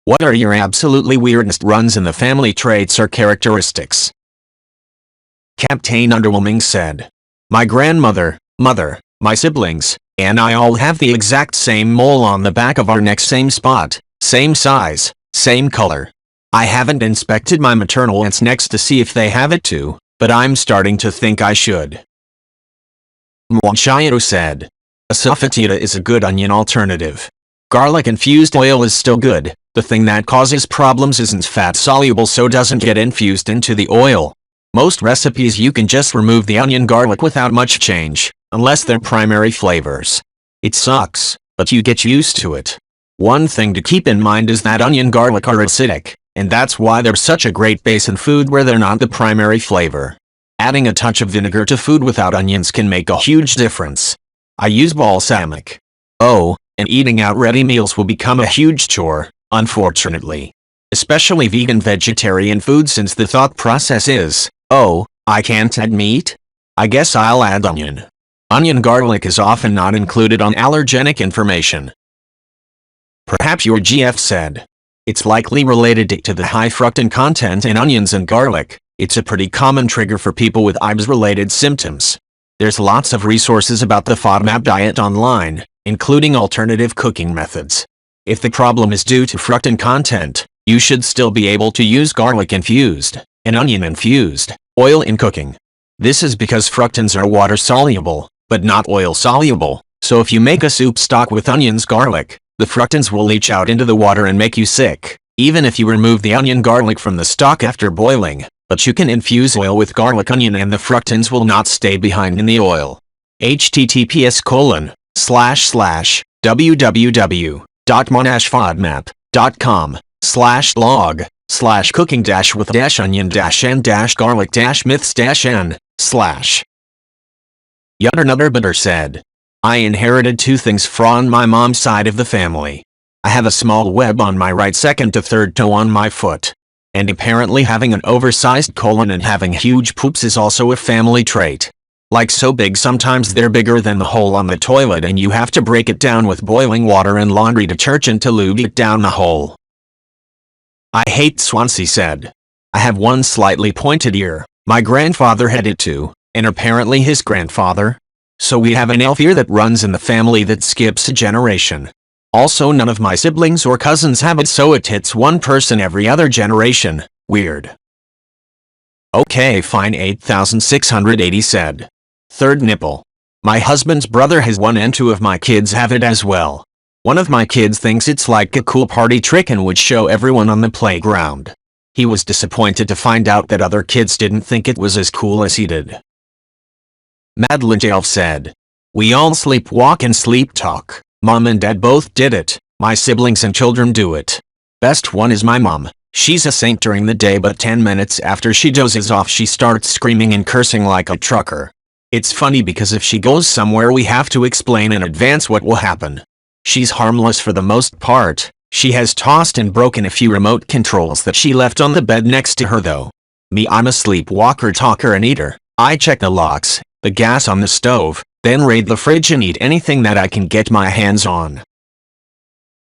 What are your absolutely weirdest runs in the family traits or characteristics? Captain Underwhelming said, my grandmother, mother, my siblings, and I all have the exact same mole on the back of our neck, same spot, same size, same color. I haven't inspected my maternal aunt's necks to see if they have it too, but I'm starting to think I should. Mwanchayero said, a sofitita is a good onion alternative. Garlic-infused oil is still good. The thing that causes problems isn't fat-soluble, so doesn't get infused into the oil. Most recipes you can just remove the onion garlic without much change, unless they're primary flavors. It sucks, but you get used to it. One thing to keep in mind is that onion garlic are acidic, and that's why they're such a great base in food where they're not the primary flavor. Adding a touch of vinegar to food without onions can make a huge difference. I use balsamic. Oh, and eating out ready meals will become a huge chore, unfortunately. Especially vegan-vegetarian food, since the thought process is, oh, I can't add meat? I guess I'll add onion. Onion garlic is often not included on allergenic information. Perhaps your GF said. It's likely related to the high fructan content in onions and garlic. It's a pretty common trigger for people with IBS-related symptoms. There's lots of resources about the FODMAP diet online, including alternative cooking methods. If the problem is due to fructan content, you should still be able to use garlic-infused and onion-infused oil in cooking. This is because fructans are water-soluble, but not oil-soluble, so if you make a soup stock with onions garlic, the fructans will leach out into the water and make you sick, even if you remove the onion garlic from the stock after boiling. But you can infuse oil with garlic onion and the fructans will not stay behind in the oil. https://www.monash-fodmap.com/log/cooking-with-onion-and-garlic-myths-n/ Yudder said, I inherited two things from my mom's side of the family. I have a small web on my right second to third toe on my foot. And apparently having an oversized colon and having huge poops is also a family trait. Like so big sometimes they're bigger than the hole on the toilet and you have to break it down with boiling water and laundry detergent to lube it down the hole. I hate Swansea said. I have one slightly pointed ear. My grandfather had it too, and apparently his grandfather. So we have an elf ear that runs in the family that skips a generation. Also, none of my siblings or cousins have it, so it hits one person every other generation. Weird. Okay, fine. 8680 said. Third nipple. My husband's brother has one and two of my kids have it as well. One of my kids thinks it's like a cool party trick and would show everyone on the playground. He was disappointed to find out that other kids didn't think it was as cool as he did. Madeline Jelf said. We all sleepwalk and sleep talk. Mom and Dad both did it. My siblings and children do it. Best one is my mom. She's a saint during the day, but 10 minutes after she dozes off she starts screaming and cursing like a trucker. It's funny because if she goes somewhere we have to explain in advance what will happen. She's harmless for the most part. She has tossed and broken a few remote controls that she left on the bed next to her though. Me, I'm a sleepwalker, talker and eater. I check the locks, the gas on the stove, then raid the fridge and eat anything that I can get my hands on.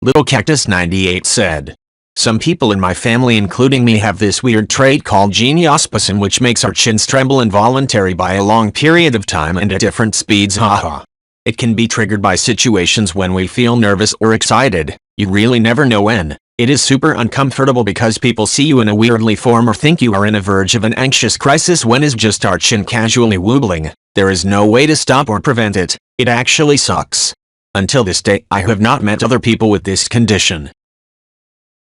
Little Cactus 98 said. Some people in my family including me have this weird trait called geniospasm, which makes our chins tremble involuntarily by a long period of time and at different speeds. Haha. It can be triggered by situations when we feel nervous or excited. You really never know when. It is super uncomfortable because people see you in a weirdly form or think you are in a verge of an anxious crisis when it's just our chin casually wobbling. There is no way to stop or prevent it. It actually sucks. Until this day, I have not met other people with this condition.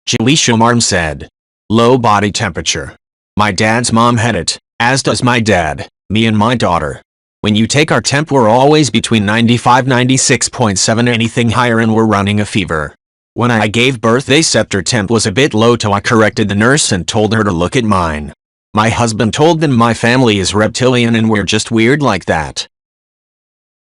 Jalisha Marm said. Low body temperature. My dad's mom had it, as does my dad, me and my daughter. When you take our temp we're always between 95-96.7, anything higher and we're running a fever. When I gave birth they said her temp was a bit low, so I corrected the nurse and told her to look at mine. My husband told them my family is reptilian and we're just weird like that.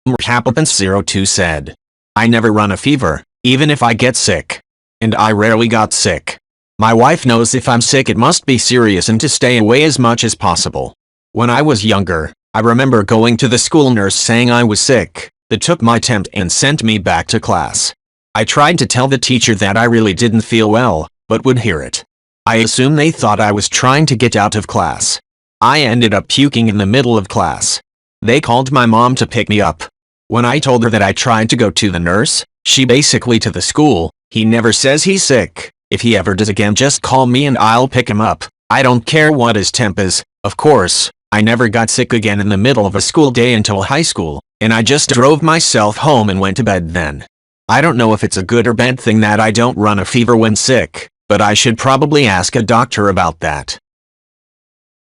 Mrhapapants02 said. I never run a fever, even if I get sick. And I rarely got sick. My wife knows if I'm sick it must be serious and to stay away as much as possible. When I was younger, I remember going to the school nurse saying I was sick. They took my temp and sent me back to class. I tried to tell the teacher that I really didn't feel well, but would hear it. I assume they thought I was trying to get out of class. I ended up puking in the middle of class. They called my mom to pick me up. When I told her that I tried to go to the nurse, she basically to the school, "He never says he's sick. If he ever does again, just call me and I'll pick him up. I don't care what his temp is." Of course, I never got sick again in the middle of a school day until high school, and I just drove myself home and went to bed then. I don't know if it's a good or bad thing that I don't run a fever when sick, but I should probably ask a doctor about that.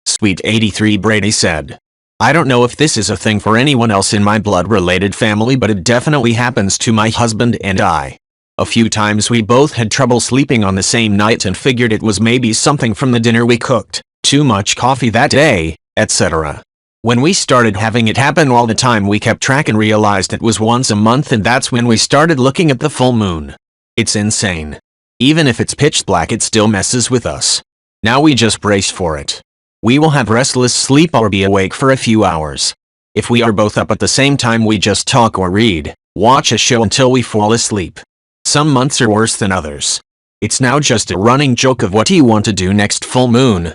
Sweet 83 Brady said, "I don't know if this is a thing for anyone else in my blood-related family, but it definitely happens to my husband and I. A few times we both had trouble sleeping on the same night and figured it was maybe something from the dinner we cooked, too much coffee that day, etc. When we started having it happen all the time, we kept track and realized it was once a month, and that's when we started looking at the full moon. It's insane. Even if it's pitch black, it still messes with us. Now we just brace for it. We will have restless sleep or be awake for a few hours. If we are both up at the same time, we just talk or read, watch a show until we fall asleep. Some months are worse than others. It's now just a running joke of what do you want to do next full moon, ...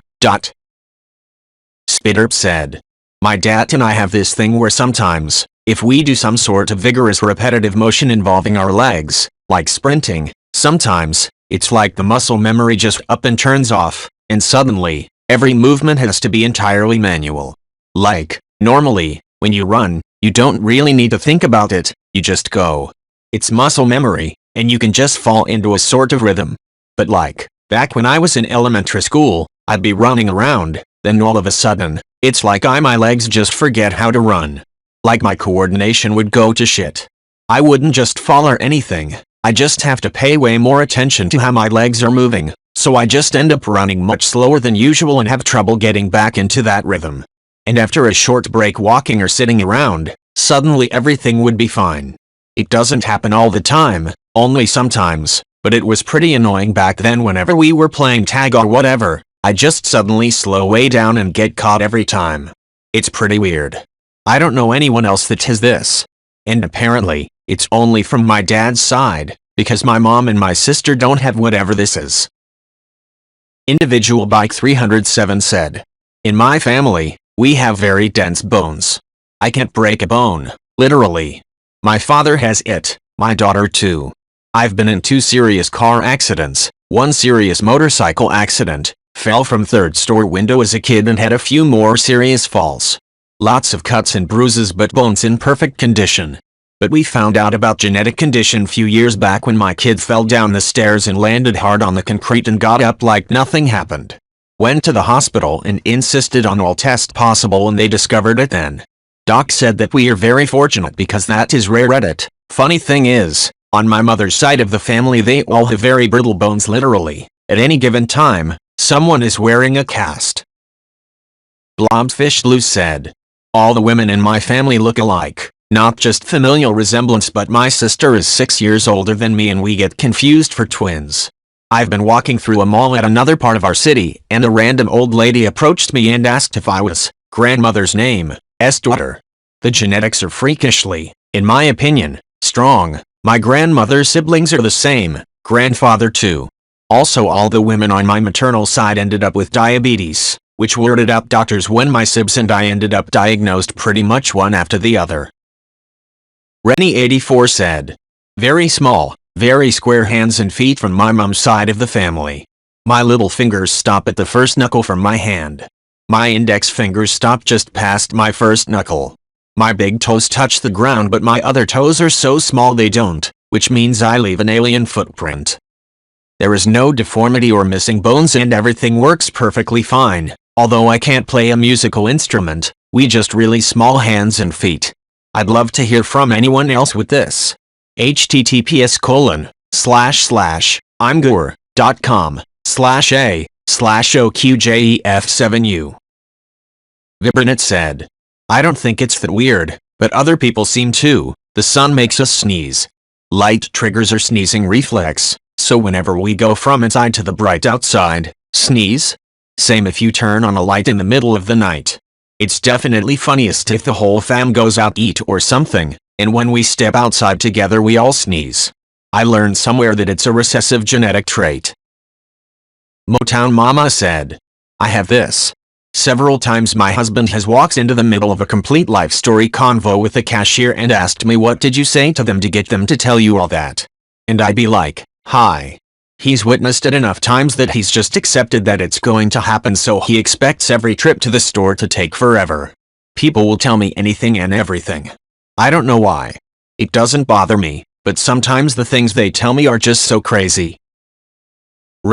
Spitterp said, "My dad and I have this thing where sometimes, if we do some sort of vigorous repetitive motion involving our legs, like sprinting, sometimes, it's like the muscle memory just up and turns off, and suddenly, every movement has to be entirely manual. Like, normally, when you run, you don't really need to think about it, you just go. It's muscle memory, and you can just fall into a sort of rhythm. But like, back when I was in elementary school, I'd be running around, then all of a sudden, it's like my legs just forget how to run. Like my coordination would go to shit. I wouldn't just fall or anything, I just have to pay way more attention to how my legs are moving, so I just end up running much slower than usual and have trouble getting back into that rhythm. And after a short break walking or sitting around, suddenly everything would be fine. It doesn't happen all the time, only sometimes, but it was pretty annoying back then whenever we were playing tag or whatever. I just suddenly slow way down and get caught every time. It's pretty weird. I don't know anyone else that has this. And apparently, it's only from my dad's side, because my mom and my sister don't have whatever this is." Individual Bike 307 said, "In my family, we have very dense bones. I can't break a bone, literally. My father has it, my daughter too. I've been in 2 serious car accidents, 1 serious motorcycle accident, fell from 3rd store window as a kid and had a few more serious falls. Lots of cuts and bruises but bones in perfect condition. But we found out about genetic condition few years back when my kid fell down the stairs and landed hard on the concrete and got up like nothing happened. Went to the hospital and insisted on all tests possible and they discovered it then. Doc said that we are very fortunate because that is rare. Reddit. Funny thing is, on my mother's side of the family they all have very brittle bones literally. At any given time, someone is wearing a cast." Blobfish Blue said, "All the women in my family look alike, not just familial resemblance, but my sister is 6 years older than me and we get confused for twins. I've been walking through a mall at another part of our city and a random old lady approached me and asked if I was grandmother's name's daughter. The genetics are freakishly, in my opinion, strong. My grandmother's siblings are the same, grandfather too. Also all the women on my maternal side ended up with diabetes, which weirded out doctors when my sibs and I ended up diagnosed pretty much one after the other." Rennie84 said, "Very small, very square hands and feet from my mom's side of the family. My little fingers stop at the first knuckle from my hand. My index fingers stop just past my first knuckle. My big toes touch the ground but my other toes are so small they don't, which means I leave an alien footprint. There is no deformity or missing bones and everything works perfectly fine. Although I can't play a musical instrument, we just really small hands and feet. I'd love to hear from anyone else with this. https://imgur.com/a/oqjef7u." Vibernet said, "I don't think it's that weird, but other people seem to. The sun makes us sneeze. Light triggers our sneezing reflex, so whenever we go from inside to the bright outside, sneeze. Same if you turn on a light in the middle of the night. It's definitely funniest if the whole fam goes out eat or something, and when we step outside together we all sneeze. I learned somewhere that it's a recessive genetic trait. Motown Mama said, I have this. Several times my husband has walked into the middle of a complete life story convo with the cashier and asked me what did you say to them to get them to tell you all that. And I'd be like, hi. He's witnessed it enough times that he's just accepted that it's going to happen, so he expects every trip to the store to take forever. People will tell me anything and everything. I don't know why. It doesn't bother me, but sometimes the things they tell me are just so crazy.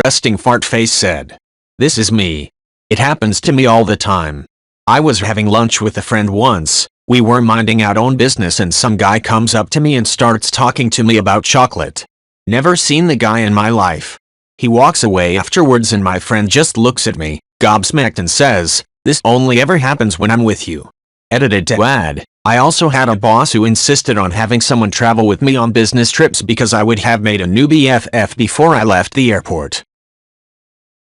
Resting Fart Face said, this is me. It happens to me all the time. I was having lunch with a friend once. We were minding our own business and some guy comes up to me and starts talking to me about chocolate. Never seen the guy in my life. He walks away afterwards and my friend just looks at me, gobsmacked, and says, this only ever happens when I'm with you. Edited to add, I also had a boss who insisted on having someone travel with me on business trips because I would have made a new BFF before I left the airport.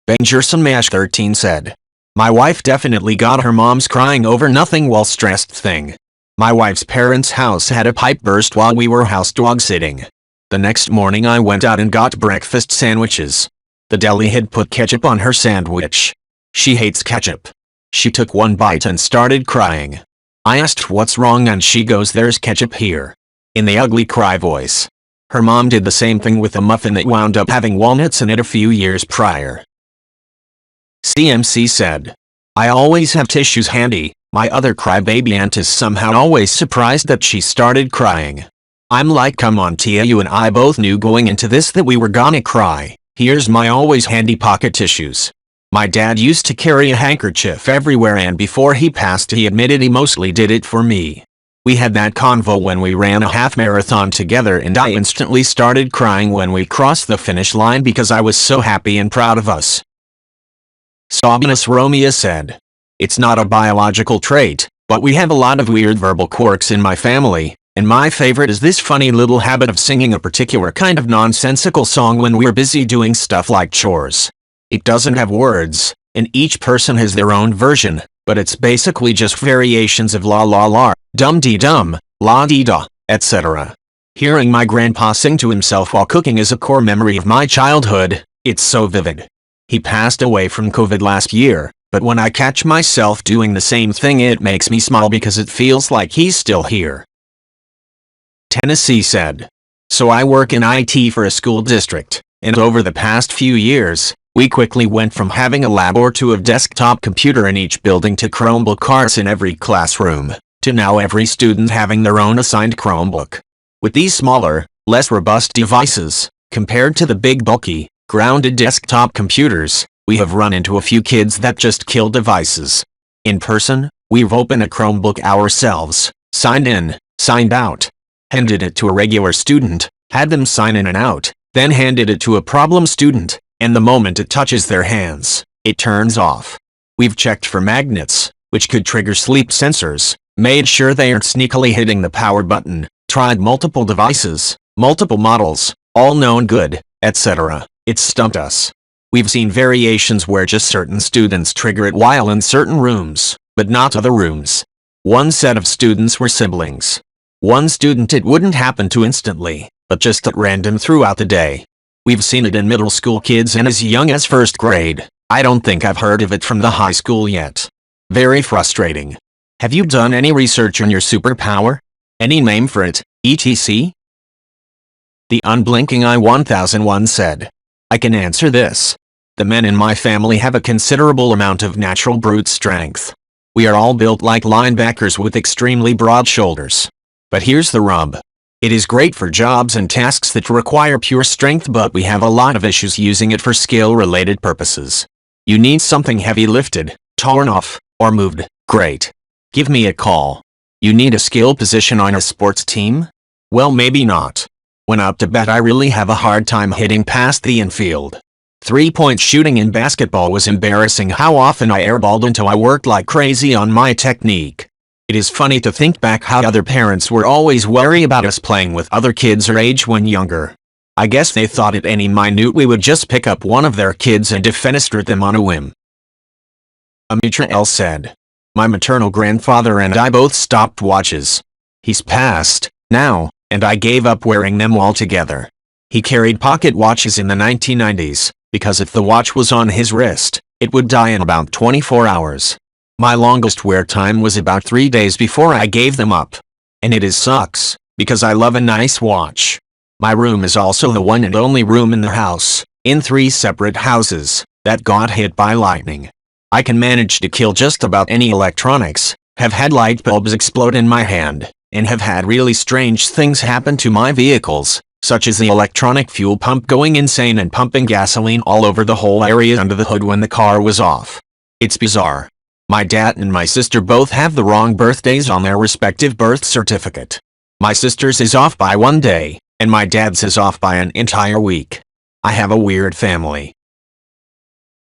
Benjerson Mash 13 said, my wife definitely got her mom's crying over nothing while stressed thing. My wife's parents' house had a pipe burst while we were house dog sitting. The next morning I went out and got breakfast sandwiches. The deli had put ketchup on her sandwich. She hates ketchup. She took one bite and started crying. I asked what's wrong and she goes, there's ketchup here. In the ugly cry voice. Her mom did the same thing with a muffin that wound up having walnuts in it a few years prior. CMC said, I always have tissues handy. My other crybaby aunt is somehow always surprised that she started crying. I'm like, come on Tia, you and I both knew going into this that we were gonna cry. Here's my always handy pocket tissues. My dad used to carry a handkerchief everywhere and before he passed he admitted he mostly did it for me. We had that convo when we ran a half marathon together and I instantly started crying when we crossed the finish line because I was so happy and proud of us. Sabinus Romea said, it's not a biological trait, but we have a lot of weird verbal quirks in my family, and my favorite is this funny little habit of singing a particular kind of nonsensical song when we're busy doing stuff like chores. It doesn't have words, and each person has their own version, but it's basically just variations of la la la, dum dee dum, la dee da, etc. Hearing my grandpa sing to himself while cooking is a core memory of my childhood. It's so vivid. He passed away from COVID last year, but when I catch myself doing the same thing it makes me smile because it feels like he's still here. Tennessee said, so I work in IT for a school district, and over the past few years, we quickly went from having a lab or two of desktop computer in each building to Chromebook carts in every classroom, to now every student having their own assigned Chromebook. With these smaller, less robust devices, compared to the big bulky, grounded desktop computers, we have run into a few kids that just kill devices. In person, we've opened a Chromebook ourselves, signed in, signed out, handed it to a regular student, had them sign in and out, then handed it to a problem student, and the moment it touches their hands, it turns off. We've checked for magnets, which could trigger sleep sensors, made sure they aren't sneakily hitting the power button, tried multiple devices, multiple models, all known good, etc. It's stumped us. We've seen variations where just certain students trigger it while in certain rooms, but not other rooms. One set of students were siblings. One student it wouldn't happen to instantly, but just at random throughout the day. We've seen it in middle school kids and as young as first grade. I don't think I've heard of it from the high school yet. Very frustrating. Have you done any research on your superpower? Any name for it, etc? The unblinking I-1001 said, I can answer this. The men in my family have a considerable amount of natural brute strength. We are all built like linebackers with extremely broad shoulders. But here's the rub. It is great for jobs and tasks that require pure strength, but we have a lot of issues using it for skill-related purposes. You need something heavy lifted, torn off, or moved. Great. Give me a call. You need a skill position on a sports team? Well, maybe not. When up to bat I really have a hard time hitting past the infield. 3-point shooting in basketball was embarrassing how often I airballed until I worked like crazy on my technique. It is funny to think back how other parents were always wary about us playing with other kids our age when younger. I guess they thought at any minute we would just pick up one of their kids and defenestrate them on a whim. Amitra L said, my maternal grandfather and I both stopped watches. He's passed, now, and I gave up wearing them altogether. He carried pocket watches in the 1990s, because if the watch was on his wrist, it would die in about 24 hours. My longest wear time was about 3 days before I gave them up. And it sucks, because I love a nice watch. My room is also the one and only room in the house, in 3 separate houses, that got hit by lightning. I can manage to kill just about any electronics, have had light bulbs explode in my hand, and have had really strange things happen to my vehicles, such as the electronic fuel pump going insane and pumping gasoline all over the whole area under the hood when the car was off. It's bizarre. My dad and my sister both have the wrong birthdays on their respective birth certificate. My sister's is off by 1 day, and my dad's is off by an entire week. I have a weird family.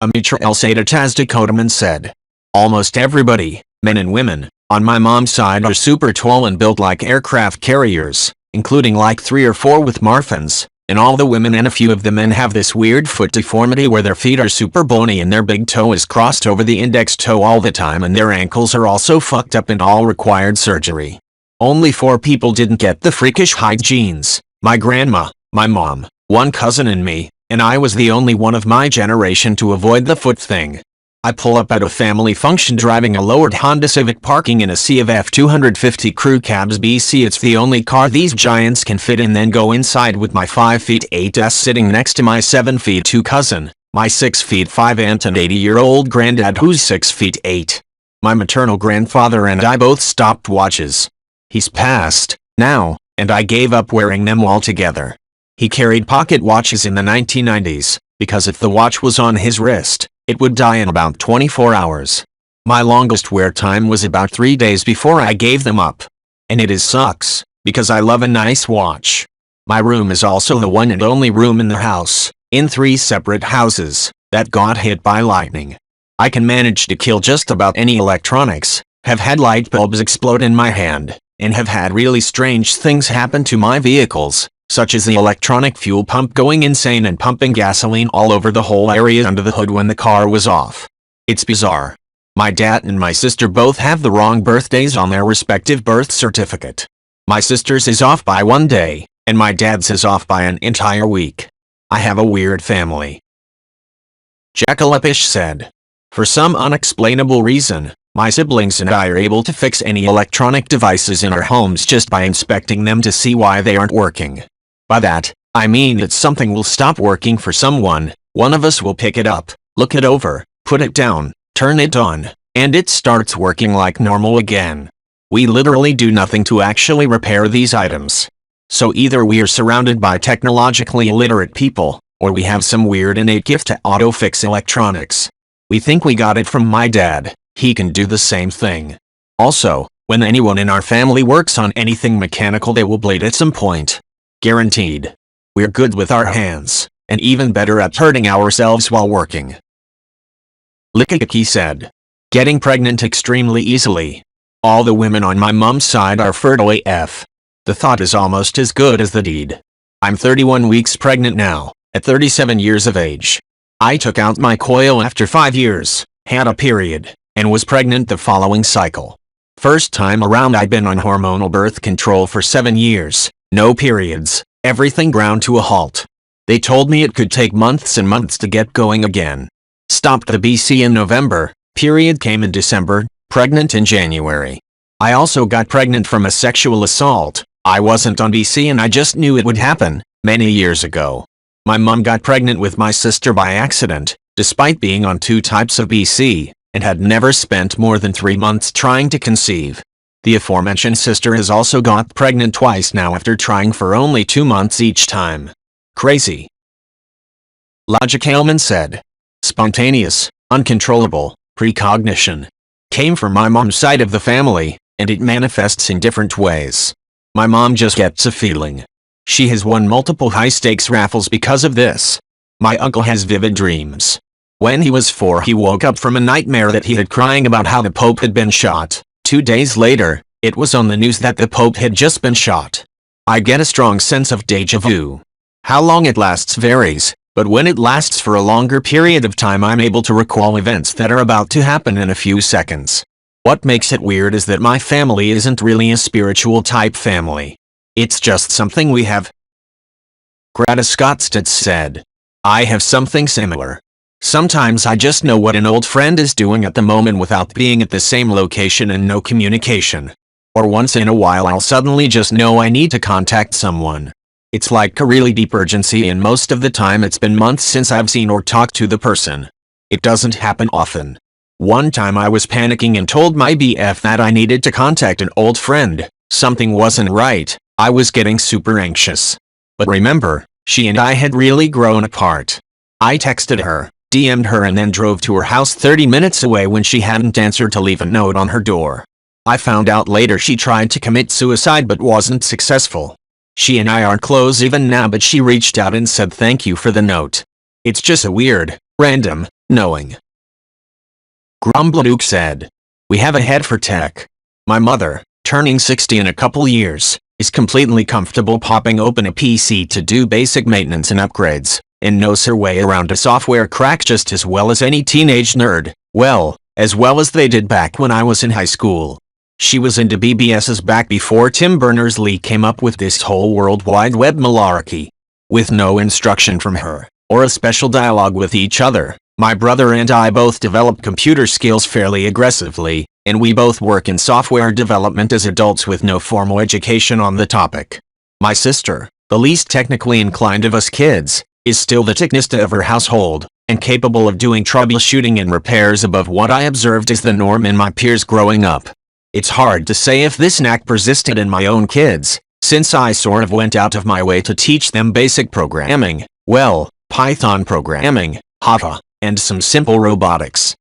Amitra Elsada Tazdakotaman said, almost everybody, men and women, on my mom's side are super tall and built like aircraft carriers, including like 3 or 4 with Marfans, and all the women and a few of the men have this weird foot deformity where their feet are super bony and their big toe is crossed over the index toe all the time and their ankles are also fucked up and all required surgery. Only 4 people didn't get the freakish height genes, my grandma, my mom, 1 cousin and me, and I was the only one of my generation to avoid the foot thing. I pull up at a family function driving a lowered Honda Civic parking in a sea of F-250 crew cabs BC. It's the only car these giants can fit in, then go inside with my 5'8" sitting next to my 7'2" cousin, my 6'5" aunt and 80-year-old granddad who's 6'8". My maternal grandfather and I both stopped watches. He's passed, now, and I gave up wearing them altogether. He carried pocket watches in the 1990s, because if the watch was on his wrist, it would die in about 24 hours. My longest wear time was about 3 days before I gave them up. And it sucks, because I love a nice watch. My room is also the one and only room in the house, in 3 separate houses, that got hit by lightning. I can manage to kill just about any electronics, have had light bulbs explode in my hand, and have had really strange things happen to my vehicles, such as the electronic fuel pump going insane and pumping gasoline all over the whole area under the hood when the car was off. It's bizarre. My dad and my sister both have the wrong birthdays on their respective birth certificate. My sister's is off by 1 day, and my dad's is off by an entire week. I have a weird family. Jacalepish said, for some unexplainable reason, my siblings and I are able to fix any electronic devices in our homes just by inspecting them to see why they aren't working. By that, I mean that something will stop working for someone, one of us will pick it up, look it over, put it down, turn it on, and it starts working like normal again. We literally do nothing to actually repair these items. So either we are surrounded by technologically illiterate people, or we have some weird innate gift to auto-fix electronics. We think we got it from my dad, he can do the same thing. Also, when anyone in our family works on anything mechanical they will bleed at some point. Guaranteed. We're good with our hands, and even better at hurting ourselves while working. Likakiki said, getting pregnant extremely easily. All the women on my mom's side are fertile AF. The thought is almost as good as the deed. I'm 31 weeks pregnant now, at 37 years of age. I took out my coil after 5 years, had a period, and was pregnant the following cycle. First time around I'd been on hormonal birth control for 7 years. No periods, everything ground to a halt. They told me it could take months and months to get going again. Stopped the BC in November, period came in December, pregnant in January. I also got pregnant from a sexual assault. I wasn't on BC and I just knew it would happen, many years ago. My mom got pregnant with my sister by accident, despite being on 2 types of BC, and had never spent more than 3 months trying to conceive. The aforementioned sister has also got pregnant twice now after trying for only 2 months each time. Crazy. Logic Ailman said, spontaneous, uncontrollable, precognition. Came from my mom's side of the family, and it manifests in different ways. My mom just gets a feeling. She has won multiple high-stakes raffles because of this. My uncle has vivid dreams. When he was 4 he woke up from a nightmare that he had crying about how the Pope had been shot. 2 days later, it was on the news that the Pope had just been shot. I get a strong sense of déjà vu. How long it lasts varies, but when it lasts for a longer period of time I'm able to recall events that are about to happen in a few seconds. What makes it weird is that my family isn't really a spiritual type family. It's just something we have. Greta Scottstedt said. I have something similar. Sometimes I just know what an old friend is doing at the moment without being at the same location and no communication. Or once in a while I'll suddenly just know I need to contact someone. It's like a really deep urgency, and most of the time it's been months since I've seen or talked to the person. It doesn't happen often. One time I was panicking and told my BF that I needed to contact an old friend. Something wasn't right. I was getting super anxious. But remember, she and I had really grown apart. I texted her, DM'd her, and then drove to her house 30 minutes away when she hadn't answered to leave a note on her door. I found out later she tried to commit suicide but wasn't successful. She and I aren't close even now, but she reached out and said thank you for the note. It's just a weird, random, knowing. Grumbleduke said. We have a head for tech. My mother, turning 60 in a couple years, is completely comfortable popping open a PC to do basic maintenance and upgrades, and knows her way around a software crack just as well as any teenage nerd. Well, as well as they did back when I was in high school. She was into BBSs back before Tim Berners-Lee came up with this whole World Wide Web malarkey. With no instruction from her, or a special dialogue with each other, my brother and I both developed computer skills fairly aggressively, and we both work in software development as adults with no formal education on the topic. My sister, the least technically inclined of us kids, is still the technista of her household, and capable of doing troubleshooting and repairs above what I observed as the norm in my peers growing up. It's hard to say if this knack persisted in my own kids, since I sort of went out of my way to teach them basic programming, well, Python programming, Java, and some simple robotics.